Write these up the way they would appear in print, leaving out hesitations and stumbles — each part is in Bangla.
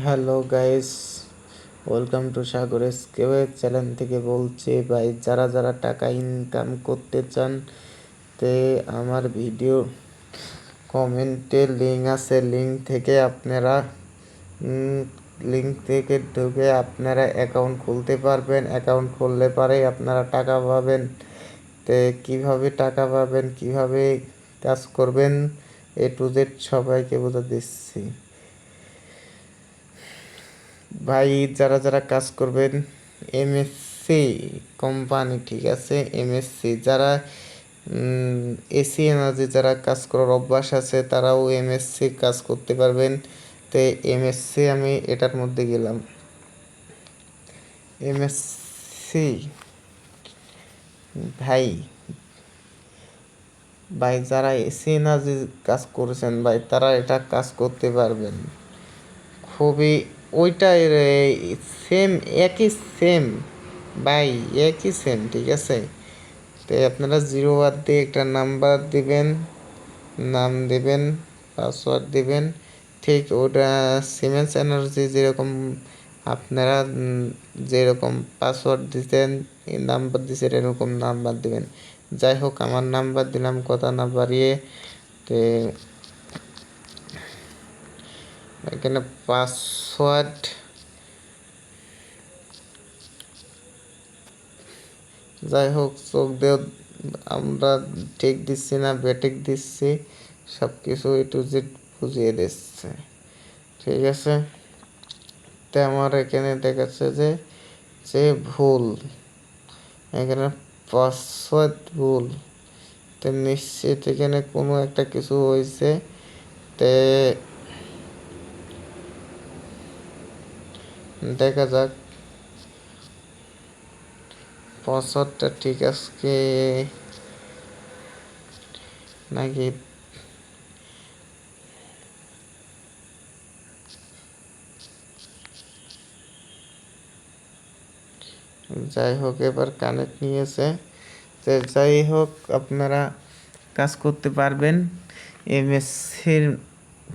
হ্যালো গাইস, ওয়েলকাম টু সাগরের কেওয়ে চ্যানেল থেকে বলছি ভাই। যারা যারা টাকা ইনকাম করতে চান তে আমার ভিডিও কমেন্টে লিঙ্ক আছে, লিঙ্ক থেকে ঢুকে আপনারা অ্যাকাউন্ট খুলতে পারবেন। অ্যাকাউন্ট খুললে পরে আপনারা টাকা পাবেন। তে কীভাবে টাকা পাবেন, কীভাবে কাজ করবেন, A to Z সবাইকে বোঝা দিচ্ছি ভাই। যারা যারা কাজ করবেন এমএসসি কোম্পানি, ঠিক আছে, এমএসসি যারা এসি এনার্জি যারা কাজ করার অভ্যাস আছে তারাও এমএসসি কাজ করতে পারবেন। তো এমএসসি আমি এটার মধ্যে গেলাম, এমএসসি ভাই। ভাই যারা এসি এনার্জি কাজ করেছেন ভাই, তারা এটা কাজ করতে পারবেন খুবই। ওইটাই সেম, একই সেম ভাই, একই সেম, ঠিক আছে। তো আপনারা 0 দিয়ে একটা নাম্বার দিবেন, নাম দিবেন, পাসওয়ার্ড দিবেন। ঠিক ওটা সিমেন্স এনার্জি যেরকম আপনারা যেরকম পাসওয়ার্ড দিতেন, নাম্বার দিচ্ছেন, এরকম নাম্বার দিবেন। যাই হোক, আমার নাম্বার দিলাম, কথা না বাড়িয়ে। তো এখানে পাসওয়ার্ড যাই হোক, চোখ দিয়ে আমরা ঠিক দিচ্ছি না বেঠিক দিচ্ছি, সব কিছু A to Z বুঝিয়ে দিচ্ছে, ঠিক আছে। তো আমার এখানে দেখাচ্ছে যে ভুল, এখানে পাসওয়ার্ড ভুল। তো নিশ্চিত এখানে কোনো একটা কিছু হয়েছে। তে দেখা যাক পাসওয়ার্ডটা ঠিক আছে নাকি। যাই হোক, এবার কানেক্ট নিয়েছে। তো যাই হোক, আপনারা কাজ করতে পারবেন এমএসসির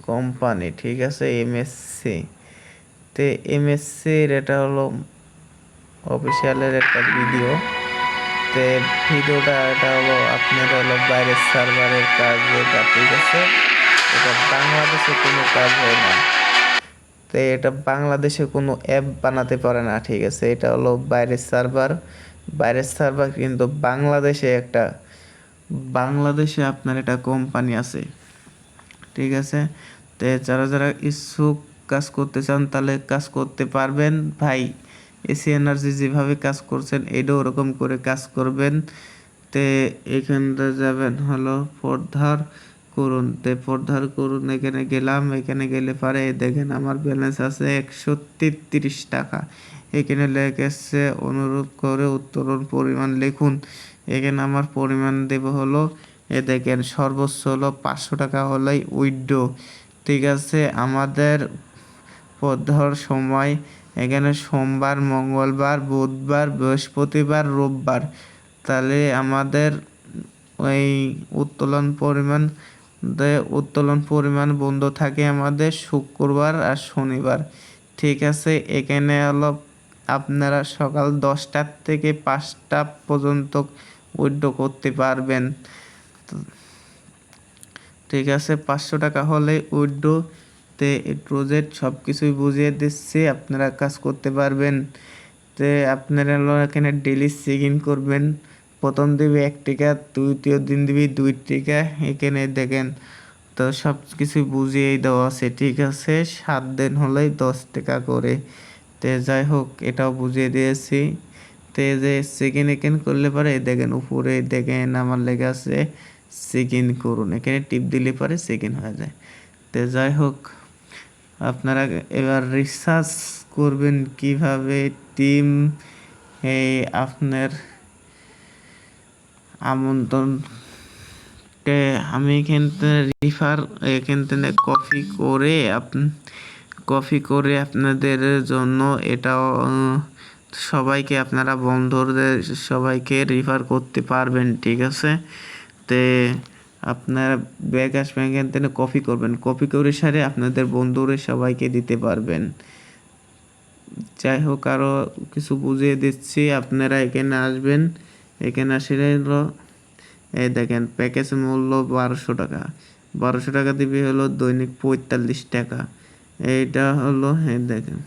কোম্পানি, ঠিক আছে, এমএসসি। তো এমএসসির এটা হলো অফিসিয়ালের একটা ভিডিও। তো ভিডিওটা এটা হলো আপনার হলো বাইরের সার্ভারের কাজ, এটা ঠিক আছে। এটা বাংলাদেশে কোনো কাজ হয় না। তো এটা বাংলাদেশে কোনো অ্যাপ বানাতে পারে না, ঠিক আছে। এটা হলো বাইরের সার্ভার, বাইরের সার্ভার, কিন্তু বাংলাদেশে আপনার এটা কোম্পানি আছে, ঠিক আছে। তো যারা যারা ইচ্ছুক কাজ করতে চান তাহলে কাজ করতে পারবেন ভাই। এসি এনার্জি যেভাবে কাজ করছেন এটাও ওরকম করে কাজ করবেন। তে এখানটা যাবেন হলো প্রধার করুন, তে প্রধার করুন, এখানে গেলাম। এখানে গেলে পরে দেখেন আমার ব্যালেন্স আছে 133 টাকা। এখানে লেগেছে অনুরোধ করে উত্তোলন পরিমাণ লিখুন। এখানে আমার পরিমাণ দেব হলো, দেখেন সর্বোচ্চ হলো 500 টাকা হলেই উইথড্র, ঠিক আছে। আমাদের প্রধার সময় এখানে সোমবার, মঙ্গলবার, বুধবার, বৃহস্পতিবার, রোববার। তাহলে আমাদের ওই উত্তোলন পরিমাণ বন্ধ থাকে আমাদের শুক্রবার আর শনিবার, ঠিক আছে। এখানে হলো আপনারা সকাল 10টা থেকে 5টা পর্যন্ত উইথড্র করতে পারবেন, ঠিক আছে। 500 টাকা হলে উইথড্র। তে A to Z সব কিছুই বুঝিয়ে দিচ্ছি, আপনারা কাজ করতে পারবেন। তে আপনারা এখানে ডেলি চেক ইন করবেন। প্রথম দিবে 1 টাকা, দ্বিতীয় দিন দিবি 2 টাকা। এখানে দেখেন তো সব কিছু বুঝিয়েই দেওয়া আছে, ঠিক আছে। 7 দিন হলেই 10 টাকা করে। তে যাই হোক, এটাও বুঝিয়ে দিয়েছি। তে যে চেক ইন করলে পরে দেখেন উপরে দেখেন আমার লেখা আছে চেক ইন করুন, এখানে টিপ দিলে পরে চেক ইন হয়ে যায়। তো যাই হোক, আপনারা এবার রিসার্চ করবেন কিভাবে টিম এই আপনার আমন্ত্রণকে আমি এখান থেকে কপি করে আপনাদের জন্য এটাও সবাইকে, আপনারা বন্ধুদের সবাইকে রেফার করতে পারবেন, ঠিক আছে। তে আপনারা ব্যাগ আসবেন, এখান থেকে কপি করবেন, কপি করে সারে আপনাদের বন্ধুরে সবাইকে দিতে পারবেন। যাই হোক, আরও কিছু বুঝিয়ে দিচ্ছি। আপনারা এখানে আসবেন, এখানে আসলে হলো এই দেখেন প্যাকেজ মূল্য 1200 টাকা। 1200 টাকা দিবে হলো দৈনিক 45 টাকা। এইটা হলো এই দেখেন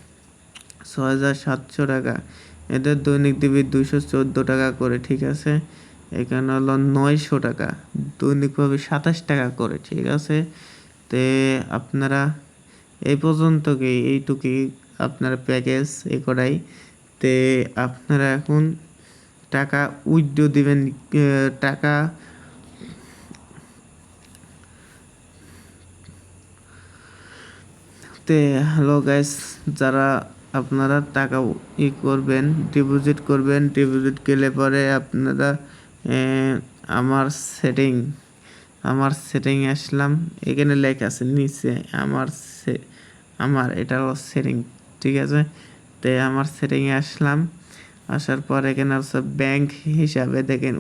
6700 টাকা। এদের দৈনিক দিবে 214 টাকা করে, ঠিক আছে। এখানে হলো 900 টাকা, দৈনিকভাবে 27 টাকা করে, ঠিক আছে। তে আপনারা এই পর্যন্তই, এইটুকুই আপনার প্যাকেজ এ করাই। তে আপনারা এখন টাকা উইথড্র দিবেন, টাকা তে হ্যালো গাইস, যারা আপনারা টাকা করবেন, ডিপোজিট করবেন, ডিপোজিট গেলে পরে আপনারা আমার সেটিং আসলাম, এখানে লেখা আছে নিচে আমার এটা হলো সেটিং, ঠিক আছে। তো আমার সেটিংয়ে আসলাম, আসার পর এখানে আছে ব্যাংক হিসাবে, দেখেন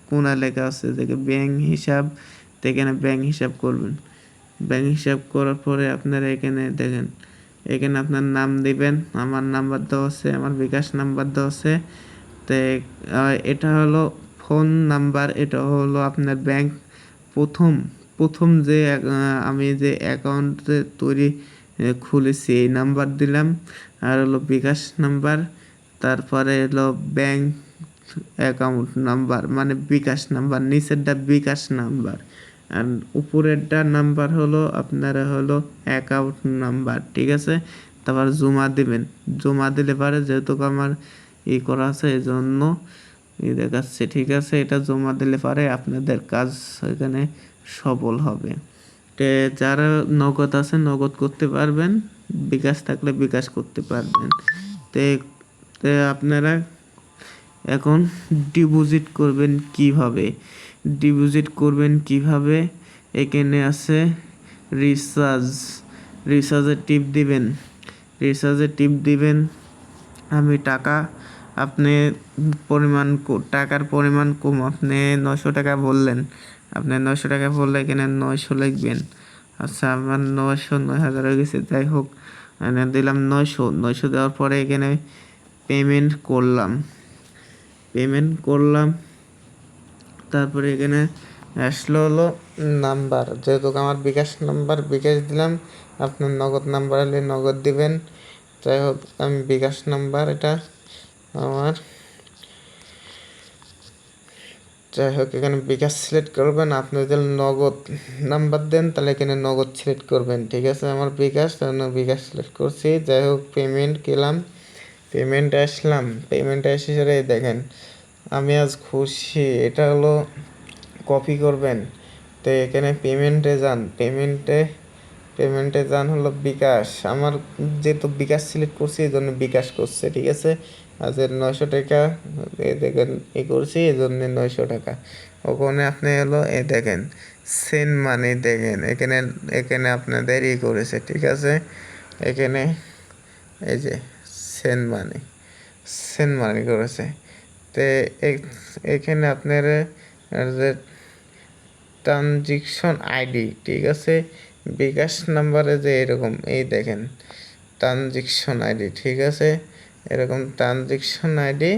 কোনা লেখা আছে, দেখে ব্যাংক হিসাব, তো এখানে ব্যাংক হিসাব করবেন। ব্যাংক হিসাব করার পরে আপনারা এখানে দেখেন, এখানে আপনার নাম দিবেন, আমার নাম্বার দেওয়া আছে, আমার বিকাশ নাম্বার দেওয়া আছে। তো এটা হলো ফোন নাম্বার, এটা হলো আপনার ব্যাংক প্রথম যে আমি যে অ্যাকাউন্টে খুলেছি এই নাম্বার দিলাম, আর হলো বিকাশ নাম্বার, তারপরে হলো ব্যাংক অ্যাকাউন্ট নাম্বার মানে বিকাশ নাম্বার, নিচেরটা বিকাশ নাম্বার, আর উপরেরটা নাম্বার হলো আপনারা হলো অ্যাকাউন্ট নাম্বার, ঠিক আছে। তারপর জমা দিবেন, জমা দিলে পারে যেহেতু আমার করা আছে এই জন্য দেখাচ্ছে, ঠিক আছে। এটা জমা দিলে পারে আপনাদের কাজ এখানে সফল হবে। তে যারা নগদ আছে নগদ করতে পারবেন, বিকাশ থাকলে বিকাশ করতে পারবেন। তে আপনারা এখন ডিপোজিট করবেন কিভাবে, এখানে আছে রিচার্জে টিপ দিবেন। আমি আপনি টাকার পরিমাণ কম, আপনি 900 টাকা বললেন, আপনি 900 টাকা বললে এখানে 900 লিখবেন। আচ্ছা, আমার 9,000 হয়ে গেছে, যাই হোক দিলাম 900 দেওয়ার পরে এখানে পেমেন্ট করলাম। তারপরে এখানে আসলো হলো নাম্বার, যেহেতু আমার বিকাশ নাম্বার, বিকাশ দিলাম। আপনার নগদ নাম্বার হলে নগদ দিবেন। যাই হোক, আমি বিকাশ নাম্বার এটা আমার, যাই হোক এখানে বিকাশ সিলেক্ট করবেন। আপনি যদি নগদ নাম্বার দেন তাহলে এখানে নগদ সিলেক্ট করবেন, ঠিক আছে। আমার বিকাশ বিকাশ সিলেক্ট করছি। যাই হোক, পেমেন্ট গেলাম, পেমেন্টে এসে দেখেন আমি আজ খুশি, এটা হলো কপি করবেন। তো এখানে পেমেন্টে যান হলো বিকাশ, আমার যেহেতু বিকাশ সিলেক্ট করছি এই জন্য বিকাশ করছে, ঠিক আছে। আজ 900 টাকা দেখেন করছি, এই জন্য 900 টাকা। ওখানে আপনি হলো দেখেন সেন্ড মানি, দেখেন এখানে আপনাদের করেছে, ঠিক আছে। এখানে এই যে সেন্ড মানি করেছে। তো এখানে আপনার যে ট্রানজেকশন আইডি, ঠিক আছে, বিকাশ নাম্বারে যে এরকম দেখেন ট্রানজেকশন আইডি, ঠিক আছে। এরকম ট্রানজেকশন আইডি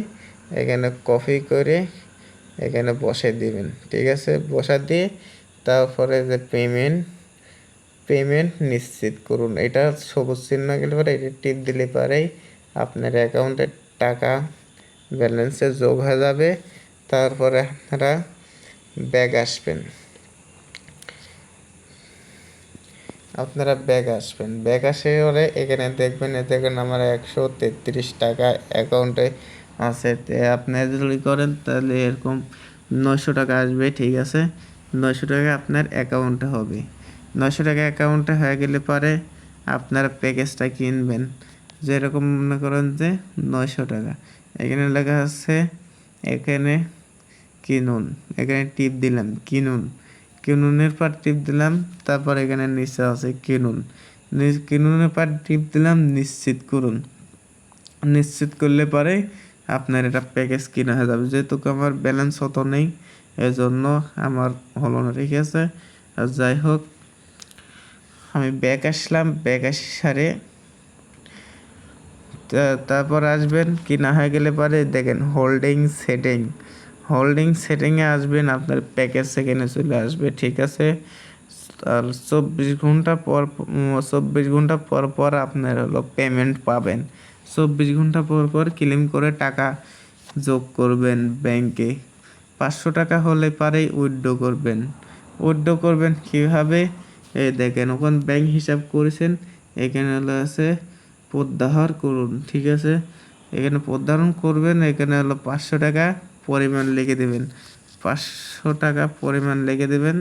এখানে কপি করে এখানে বসে দিবেন, ঠিক আছে। বসা দিয়ে তারপরে যে পেমেন্ট নিশ্চিত করুন, এটা সবুজ চিহ্ন গেলে পরে এটা টিপ দিলে পরেই আপনার অ্যাকাউন্টে টাকা ব্যালেন্সে যোগ হয়ে যাবে। তারপরে আপনারা ব্যাগ আসবেন, ব্যাগ আসে পরে এখানে দেখবেন আমার 133 টাকা অ্যাকাউন্টে আছে। আপনি যদি করেন তাহলে এরকম 900 টাকা আসবে, ঠিক আছে। 900 টাকা আপনার অ্যাকাউন্টে হবে। 900 টাকা অ্যাকাউন্টে হয়ে গেলে পরে আপনারা প্যাকেজটা কিনবেন। যেরকম মনে করেন যে 900 টাকা, এখানে লেখা আছে এখানে কিনুন, এখানে টিপ দিলাম কিনুনের পর টিপ দিলাম। তারপর এখানে নিচে আছে কিনুনের পর টিপ দিলাম নিশ্চিত করলে পরে আপনার এটা প্যাকেজ কিনা হয়ে যাবে। যেহেতু আমার ব্যালেন্স অত নেই এজন্য আমার হলো না, ঠিক আছে। আর যাই হোক, আমি ব্যাক আসলাম, ব্যাক আসি সারে তারপর আসবেন কি না হয়ে গেলে পরে দেখেন হোল্ডিং সেটিংয়ে আসবেন, আপনার প্যাকেজ সেখানে চলে আসবে, ঠিক আছে। আর 24 ঘন্টা পর আপনার হলো পেমেন্ট পাবেন। 24 ঘন্টা পর ক্লেম করে টাকা যোগ করবেন ব্যাংকে। 500 টাকা হলে পারেই উইথড্র করবেন কীভাবে, এই দেখেন ওখানে ব্যাংক হিসাব করেছেন, এখানে হলো আছে প্রত্যাহার করুন, ঠিক আছে। এখানে প্রত্যাহার করবেন, এখানে হলো 500 টাকা পরিমাণ লিখে দেবেন, 500 টাকা পরিমাণ লিখে দেবেন।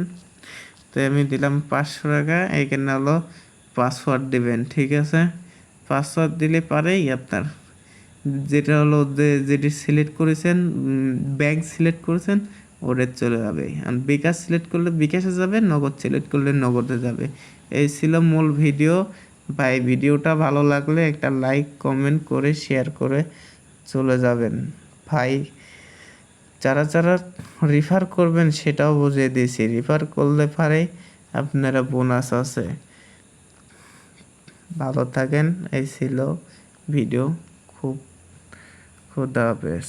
তো আমি দিলাম 500 টাকা, এখানে হলো পাসওয়ার্ড দিবেন, ঠিক আছে। পাসওয়ার্ড দিলে পারেই আপনার যেটা হলো যেটি সিলেক্ট করেছেন, ব্যাংক সিলেক্ট করেছেন, ওটা চলে যাবে। আর বিকাশ সিলেক্ট করলে বিকাশে যাবে, নগদ সিলেক্ট করলে নগদে যাবে। এই ছিল মূল ভিডিও। ভাই ভিডিওটা ভালো লাগলে একটা লাইক কমেন্ট করে শেয়ার করে চলে যাবেন ভাই। যারা যারা রেফার করবেন সেটাও বুঝিয়ে দিয়েছি, রেফার করলে পারে আপনারা বোনাস আছে। ভালো থাকেন, এই ছিল ভিডিও। খুদা হাফেজ।